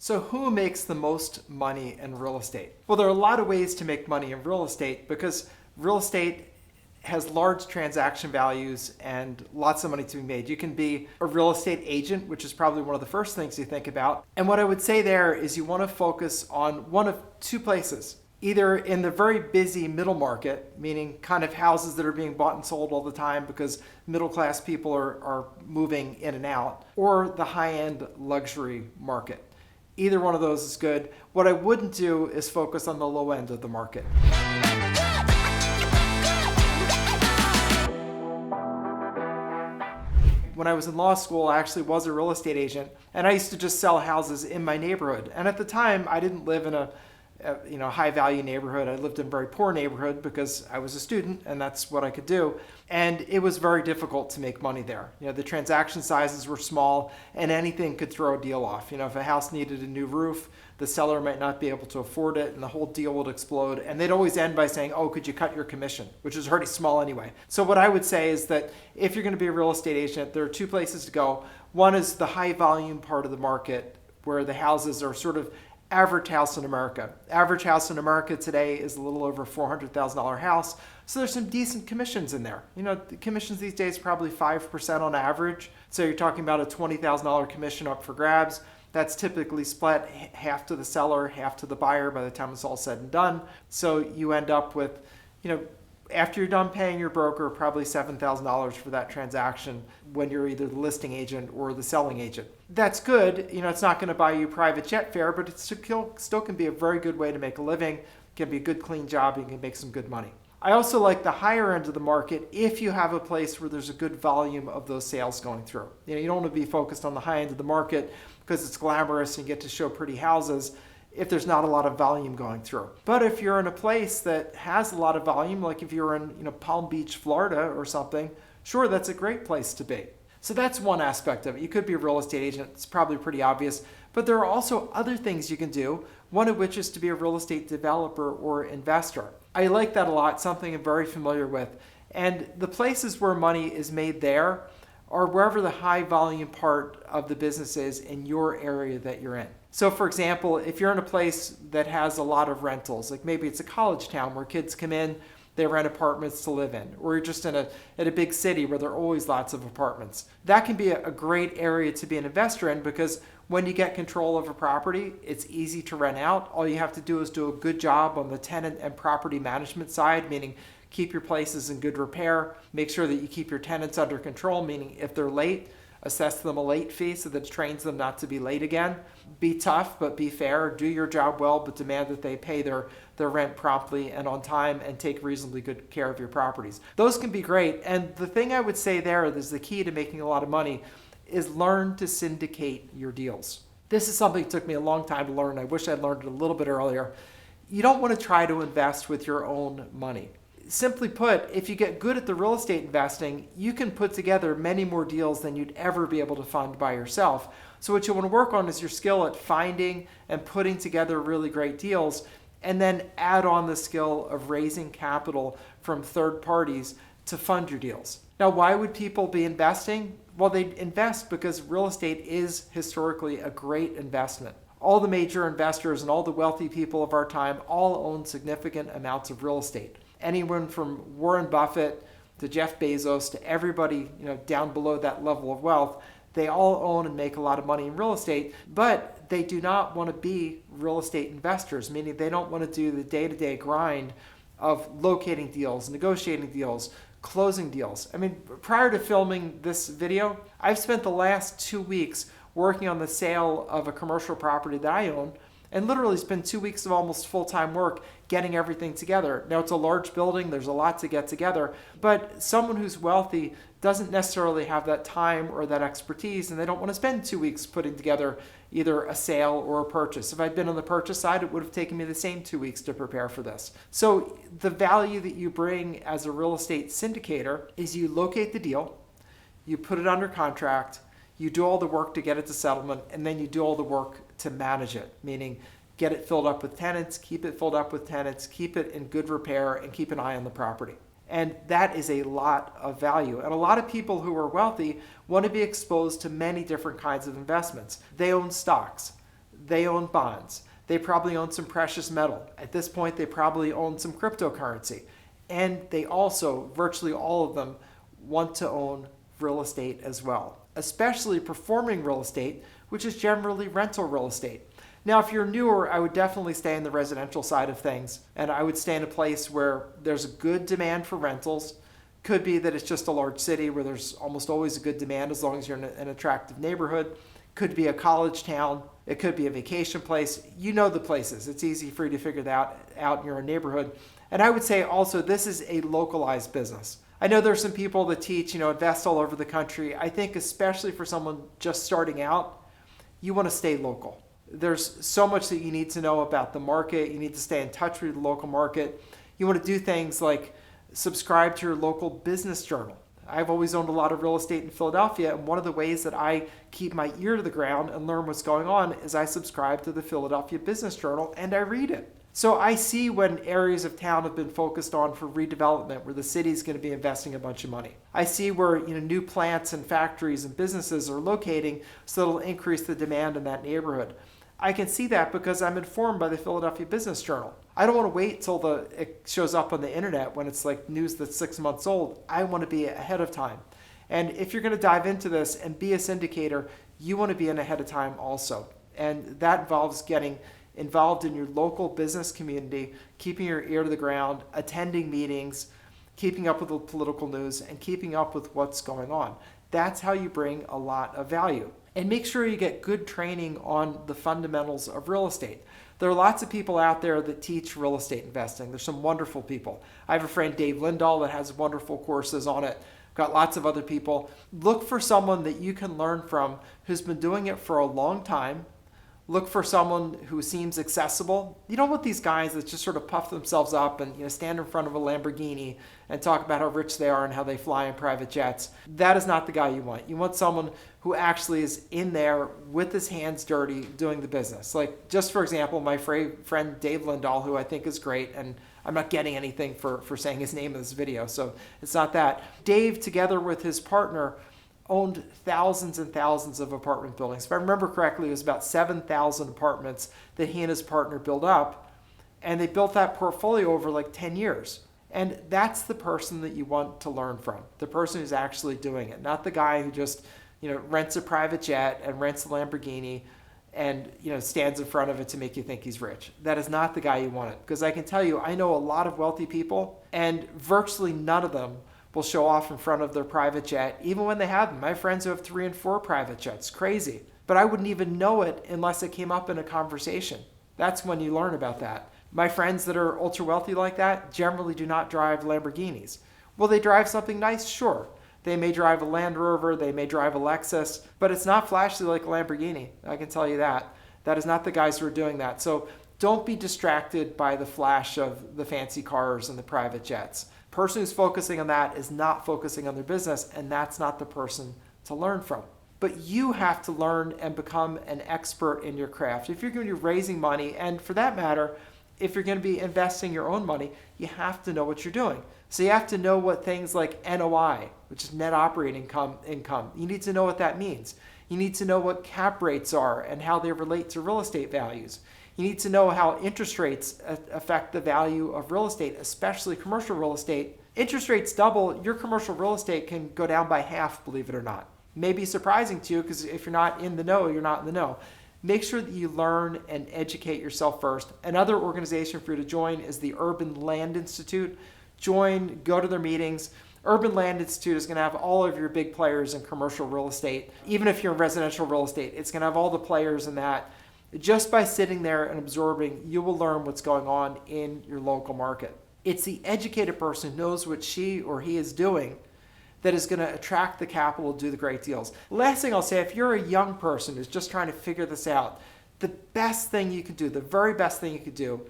So who makes the most money in real estate? Well, there are a lot of ways to make money in real estate because real estate has large transaction values and lots of money to be made. You can be a real estate agent, which is probably one of the first things you think about. And what I would say there is you want to focus on one of two places. Either in the very busy middle market, meaning kind of houses that are being bought and sold all the time because middle class people are moving in and out, or the high-end luxury market. Either one of those is good. What I wouldn't do is focus on the low end of the market. When I was in law school, I actually was a real estate agent, and I used to just sell houses in my neighborhood. And at the time, I didn't live in a high value neighborhood. I lived in a very poor neighborhood because I was a student and that's what I could do. And it was very difficult to make money there. The transaction sizes were small and anything could throw a deal off. If a house needed a new roof, the seller might not be able to afford it and the whole deal would explode. And they'd always end by saying, oh, could you cut your commission? Which is already small anyway. So what I would say is that if you're going to be a real estate agent, there are two places to go. One is the high volume part of the market where the houses are sort of average house in America. Average house in America today is a little over $400,000 house. So there's some decent commissions in there. The commissions these days are probably 5% on average. So you're talking about a $20,000 commission up for grabs. That's typically split half to the seller, half to the buyer by the time it's all said and done. So you end up with, after you're done paying your broker, probably $7,000 for that transaction when you're either the listing agent or the selling agent. That's good. It's not going to buy you private jet fare, but it still can be a very good way to make a living. It can be a good, clean job. You can make some good money. I also like the higher end of the market if you have a place where there's a good volume of those sales going through. You don't want to be focused on the high end of the market because it's glamorous and you get to show pretty houses if there's not a lot of volume going through. But if you're in a place that has a lot of volume, like if you're in Palm Beach, Florida or something, sure, that's a great place to be. So that's one aspect of it. You could be a real estate agent. It's probably pretty obvious. But there are also other things you can do, one of which is to be a real estate developer or investor. I like that a lot, something I'm very familiar with. And the places where money is made there are wherever the high volume part of the business is in your area that you're in. So for example, if you're in a place that has a lot of rentals, like maybe it's a college town where kids come in, they rent apartments to live in, or you're just in a big city where there are always lots of apartments. That can be a great area to be an investor in because when you get control of a property, it's easy to rent out. All you have to do is do a good job on the tenant and property management side, meaning keep your places in good repair, make sure that you keep your tenants under control, meaning if they're late, assess them a late fee so that it trains them not to be late again. Be tough, but be fair. Do your job well, but demand that they pay their rent promptly and on time and take reasonably good care of your properties. Those can be great. And the thing I would say there is the key to making a lot of money is learn to syndicate your deals. This is something that took me a long time to learn. I wish I'd learned it a little bit earlier. You don't want to try to invest with your own money. Simply put, if you get good at the real estate investing, you can put together many more deals than you'd ever be able to fund by yourself. So what you want to work on is your skill at finding and putting together really great deals, and then add on the skill of raising capital from third parties to fund your deals. Now, why would people be investing? Well, they invest because real estate is historically a great investment. All the major investors and all the wealthy people of our time all own significant amounts of real estate. Anyone from Warren Buffett to Jeff Bezos to everybody down below that level of wealth, they all own and make a lot of money in real estate, but they do not want to be real estate investors, meaning they don't want to do the day-to-day grind of locating deals, negotiating deals, closing deals. I mean, prior to filming this video, I've spent the last 2 weeks working on the sale of a commercial property that I own, and literally spend 2 weeks of almost full-time work getting everything together. Now, it's a large building, there's a lot to get together, but someone who's wealthy doesn't necessarily have that time or that expertise, and they don't want to spend 2 weeks putting together either a sale or a purchase. If I'd been on the purchase side, it would have taken me the same 2 weeks to prepare for this. So the value that you bring as a real estate syndicator is you locate the deal, you put it under contract, you do all the work to get it to settlement, and then you do all the work to manage it, meaning get it filled up with tenants, keep it filled up with tenants, keep it in good repair, and keep an eye on the property. And that is a lot of value. And a lot of people who are wealthy want to be exposed to many different kinds of investments. They own stocks. they own bonds. They probably own some precious metal. At this point, they probably own some cryptocurrency. And they also, virtually all of them, want to own real estate as well, especially performing real estate, which is generally rental real estate. Now, if you're newer, I would definitely stay in the residential side of things, and I would stay in a place where there's a good demand for rentals. Could be that it's just a large city where there's almost always a good demand as long as you're in an attractive neighborhood. Could be a college town. It could be a vacation place. You know the places. It's easy for you to figure that out in your own neighborhood. And I would say also this is a localized business. I know there's some people that teach, invest all over the country. I think especially for someone just starting out, you want to stay local. There's so much that you need to know about the market. You need to stay in touch with the local market. You want to do things like subscribe to your local business journal. I've always owned a lot of real estate in Philadelphia, and one of the ways that I keep my ear to the ground and learn what's going on is I subscribe to the Philadelphia Business Journal and I read it. So I see when areas of town have been focused on for redevelopment, where the city's going to be investing a bunch of money. I see where new plants and factories and businesses are locating, so it'll increase the demand in that neighborhood. I can see that because I'm informed by the Philadelphia Business Journal. I don't want to wait till it shows up on the internet when it's like news that's 6 months old. I want to be ahead of time. And if you're going to dive into this and be a syndicator, you want to be in ahead of time also. And that involves getting involved in your local business community, keeping your ear to the ground, attending meetings, keeping up with the political news, and keeping up with what's going on. That's how you bring a lot of value. And make sure you get good training on the fundamentals of real estate. There are lots of people out there that teach real estate investing. There's some wonderful people. I have a friend, Dave Lindahl, that has wonderful courses on it. Got lots of other people. Look for someone that you can learn from who's been doing it for a long time. Look for someone who seems accessible. You don't want these guys that just sort of puff themselves up and stand in front of a Lamborghini and talk about how rich they are and how they fly in private jets. That is not the guy you want. You want someone who actually is in there with his hands dirty doing the business. Like, just for example, my friend Dave Lindahl, who I think is great, and I'm not getting anything for saying his name in this video, so it's not that. Dave, together with his partner, owned thousands and thousands of apartment buildings. If I remember correctly, it was about 7,000 apartments that he and his partner built up. And they built that portfolio over like 10 years. And that's the person that you want to learn from, the person who's actually doing it, not the guy who just rents a private jet and rents a Lamborghini and stands in front of it to make you think he's rich. That is not the guy you want it. Because I can tell you, I know a lot of wealthy people, and virtually none of them will show off in front of their private jet, even when they have them. My friends who have 3 and 4 private jets, crazy. But I wouldn't even know it unless it came up in a conversation. That's when you learn about that. My friends that are ultra wealthy like that generally do not drive Lamborghinis. Will they drive something nice? Sure. They may drive a Land Rover, they may drive a Lexus, but it's not flashy like a Lamborghini. I can tell you that. That is not the guys who are doing that. So don't be distracted by the flash of the fancy cars and the private jets. Person who's focusing on that is not focusing on their business, and that's not the person to learn from. But you have to learn and become an expert in your craft. If you're going to be raising money, and for that matter, if you're going to be investing your own money, you have to know what you're doing. So you have to know what things like NOI, which is net operating income, you need to know what that means. You need to know what cap rates are and how they relate to real estate values. You need to know how interest rates affect the value of real estate, especially commercial real estate. Interest rates double, your commercial real estate can go down by half, believe it or not. May be surprising to you because if you're not in the know, you're not in the know. Make sure that you learn and educate yourself first. Another organization for you to join is the Urban Land Institute. Join, go to their meetings. Urban Land Institute is going to have all of your big players in commercial real estate. Even if you're in residential real estate, it's going to have all the players in that. Just by sitting there and absorbing, you will learn what's going on in your local market. It's the educated person who knows what she or he is doing that is going to attract the capital to do the great deals. Last thing I'll say, if you're a young person who's just trying to figure this out, the best thing you could do, the very best thing you could do,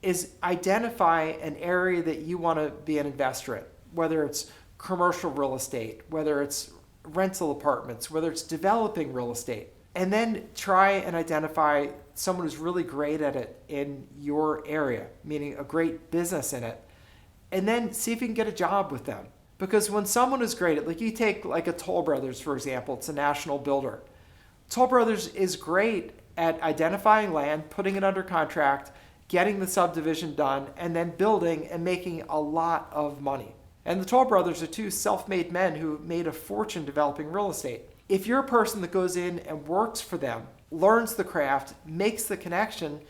is identify an area that you want to be an investor in, whether it's commercial real estate, whether it's rental apartments, whether it's developing real estate. And then try and identify someone who's really great at it in your area, meaning a great business in it. And then see if you can get a job with them. Because when someone is great at, like you take like a Toll Brothers, for example, it's a national builder. Toll Brothers is great, at identifying land, putting it under contract, getting the subdivision done, and then building and making a lot of money. And the Toll brothers are two self-made men who made a fortune developing real estate. If you're a person that goes in and works for them, learns the craft, makes the connection,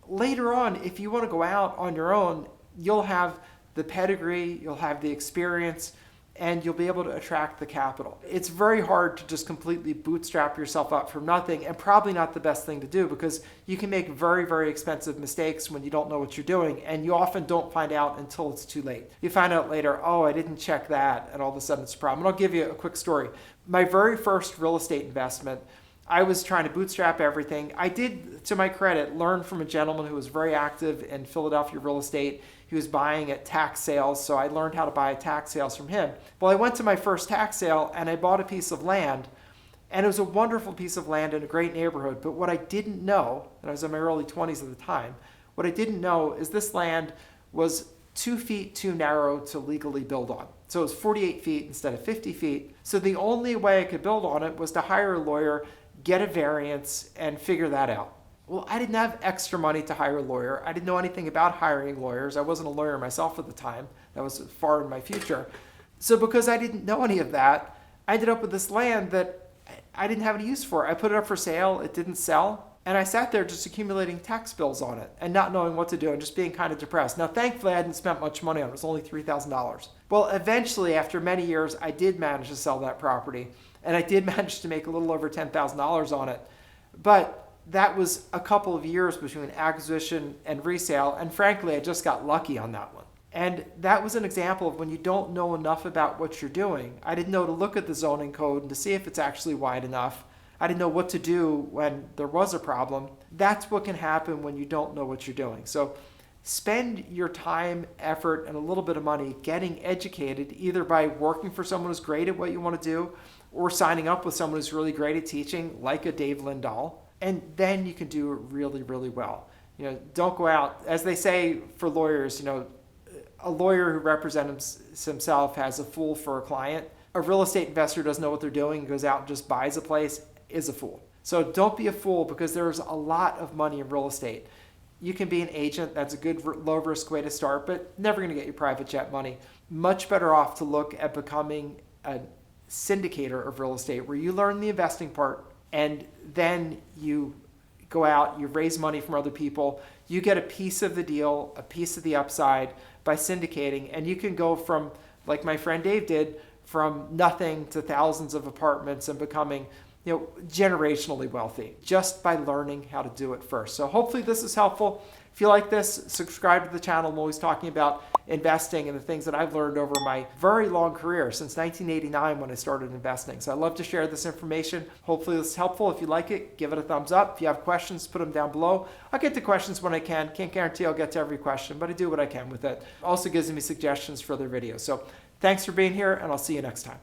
later on, if you want to go out on your own, you'll have the pedigree, you'll have the experience, and you'll be able to attract the capital. It's very hard to just completely bootstrap yourself up from nothing, and probably not the best thing to do, because you can make very, very expensive mistakes when you don't know what you're doing, and you often don't find out until it's too late. You find out later, oh, I didn't check that, and all of a sudden it's a problem. And I'll give you a quick story. My very first real estate investment, I was trying to bootstrap everything. I did, to my credit, learn from a gentleman who was very active in Philadelphia real estate. He was buying at tax sales, so I learned how to buy at tax sales from him. Well, I went to my first tax sale and I bought a piece of land, and it was a wonderful piece of land in a great neighborhood. But what I didn't know, and I was in my early 20s at the time, what I didn't know is this land was 2 feet too narrow to legally build on. So it was 48 feet instead of 50 feet. So the only way I could build on it was to hire a lawyer, get a variance, and figure that out. Well, I didn't have extra money to hire a lawyer. I didn't know anything about hiring lawyers. I wasn't a lawyer myself at the time. That was far in my future. So because I didn't know any of that, I ended up with this land that I didn't have any use for. I put it up for sale. It didn't sell. And I sat there just accumulating tax bills on it and not knowing what to do and just being kind of depressed. Now, thankfully, I hadn't spent much money on it. It was only $3,000. Well, eventually, after many years, I did manage to sell that property. And I did manage to make a little over $10,000 on it. But that was a couple of years between acquisition and resale. And frankly, I just got lucky on that one. And that was an example of when you don't know enough about what you're doing. I didn't know to look at the zoning code and to see if it's actually wide enough. I didn't know what to do when there was a problem. That's what can happen when you don't know what you're doing. So spend your time, effort, and a little bit of money getting educated, either by working for someone who's great at what you want to do or signing up with someone who's really great at teaching, like a Dave Lindahl. And then you can do it really, really well. Don't go out, as they say for lawyers, a lawyer who represents himself has a fool for a client. A real estate investor doesn't know what they're doing and goes out and just buys a place is a fool. So don't be a fool, because there's a lot of money in real estate. You can be an agent. That's a good low risk way to start, but never going to get you private jet money. Much better off to look at becoming a syndicator of real estate, where you learn the investing part and then you go out, you raise money from other people, you get a piece of the deal, a piece of the upside by syndicating, and you can go from, like my friend Dave did, from nothing to thousands of apartments and becoming generationally wealthy just by learning how to do it first. So hopefully this is helpful. If you like this, subscribe to the channel. I'm always talking about investing and the things that I've learned over my very long career since 1989 when I started investing. So I love to share this information. Hopefully this is helpful. If you like it, give it a thumbs up. If you have questions, put them down below. I'll get to questions when I can. Can't guarantee I'll get to every question, but I do what I can with it. Also gives me suggestions for other videos. So thanks for being here, and I'll see you next time.